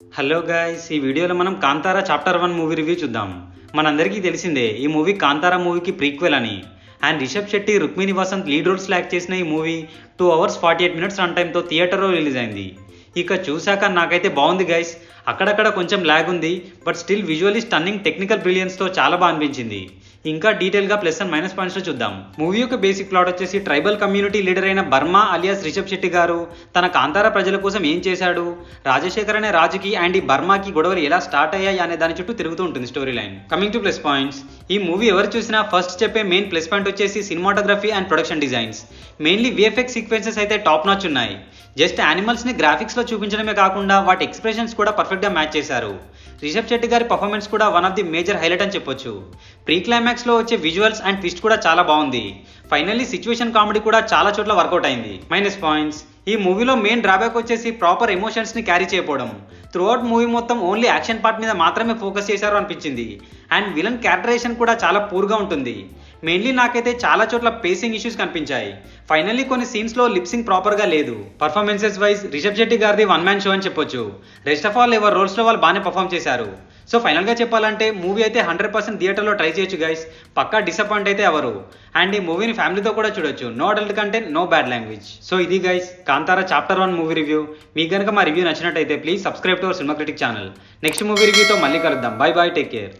Hello guys, ఈ వీడియోలో మనం కాంతారా చాప్టర్ 1 మూవీ రివ్యూ చూద్దాం. మనందరికీ తెలిసిందే ఈ మూవీ కాంతారా మూవీకి ప్రీక్వెల్ అని. And Rishab Shetty, Rukmini Vasanth lead roles act చేసిన ఈ మూవీ 2 hours 48 minutes రన్ టైంతో థియేటర్లో రిలీజ్ అయింది. ఇక చూశాక నాకైతే బాగుంది గైస్. అక్కడక్కడ కొంచెం ల్యాగ్ ఉంది, but still visually stunning technical బ్రిలియన్స్తో చాలా బాగా అనిపించింది. ఇంకా డీటెయిల్గా ప్లస్ అండ్ మైనస్ పాయింట్స్లో చూద్దాం. మూవీ యొక్క బేసిక్ ప్లాట్ వచ్చేసి ట్రైబల్ కమ్యూనిటీ లీడర్ అయిన బర్మా అలియాస్ రిషబ్ శెట్టి గారు తన కాంతారా ప్రజల కోసం ఏం చేశాడు, రాజశేఖర్ అనే రాజుకి అండ్ ఈ బర్మాకి గొడవలు ఎలా స్టార్ట్ అయ్యాయి అనే దాని చుట్టూ తిరుగుతూ ఉంటుంది story line. Coming to plus points, ఈ మూవీ ఎవరు చూసినా ఫస్ట్ చెప్పే మెయిన్ ప్లస్ పాయింట్ వచ్చేసి cinematography and production designs. Mainly VFX sequences అయితే టాప్ నాచ్ ఉన్నాయి. జస్ట్ యానిమల్స్ని గ్రాఫిక్స్లో చూపించడమే కాకుండా వాటి ఎక్స్ప్రెషన్స్ కూడా పర్ఫెక్ట్గా మ్యాచ్ చేశారు. రిషబ్ శెట్టి గారి పర్ఫార్మెన్స్ కూడా one of the major highlight అని చెప్పొచ్చు. ప్రీ క్లైమాక్స్లో వచ్చే విజువల్స్ అండ్ ట్విస్ట్ కూడా చాలా బాగుంది. ఫైనల్లీ సిచ్యువేషన్ కామెడీ కూడా చాలా చోట్ల వర్కౌట్ అయింది. మైనస్ పాయింట్స్, ఈ మూవీలో మెయిన్ డ్రాబ్యాక్ వచ్చేసి ప్రాపర్ ఎమోషన్స్ని క్యారీ చేయకపోవడం. త్రూఅవుట్ మూవీ మొత్తం ఓన్లీ యాక్షన్ పార్ట్ మీద మాత్రమే ఫోకస్ చేశారు అనిపించింది. అండ్ విలన్ క్యారెక్టరైజేషన్ కూడా చాలా పూర్గా ఉంటుంది. మెయిన్లీ నాకైతే చాలా చోట్ల పేసింగ్ ఇష్యూస్ కనిపించాయి. ఫైనల్లీ కొన్ని సీన్స్లో లిప్సింగ్ ప్రాపర్గా లేదు. పర్ఫార్మెన్సెస్ వైజ్ రిషబ్ శెట్టి గారిది వన్ మ్యాన్ షో అని చెప్పొచ్చు. రెస్ట్ ఆఫ్ ఆల్ ఎవరి రోల్స్లో వాళ్ళు బాగానే పర్ఫామ్ చేశారు. సో ఫైనల్గా చెప్పాలంటే మూవీ అయితే 100% థియేటర్లో ట్రై చేయొచ్చు గైస్. పక్కా డిసప్పాయింట్ అయితే ఎవరు. అండ్ ఈ మూవీని ఫ్యామిలీతో కూడా చూడొచ్చు. No adult content, no bad language. So ఇది guys Kantara chapter 1 movie review. మీకు కనుక మా రివ్యూ నచ్చినట్టయితే please subscribe to our cinema critic channel. Next movie రివ్యూతో మళ్ళీ కలుద్దాం. Bye bye, take care.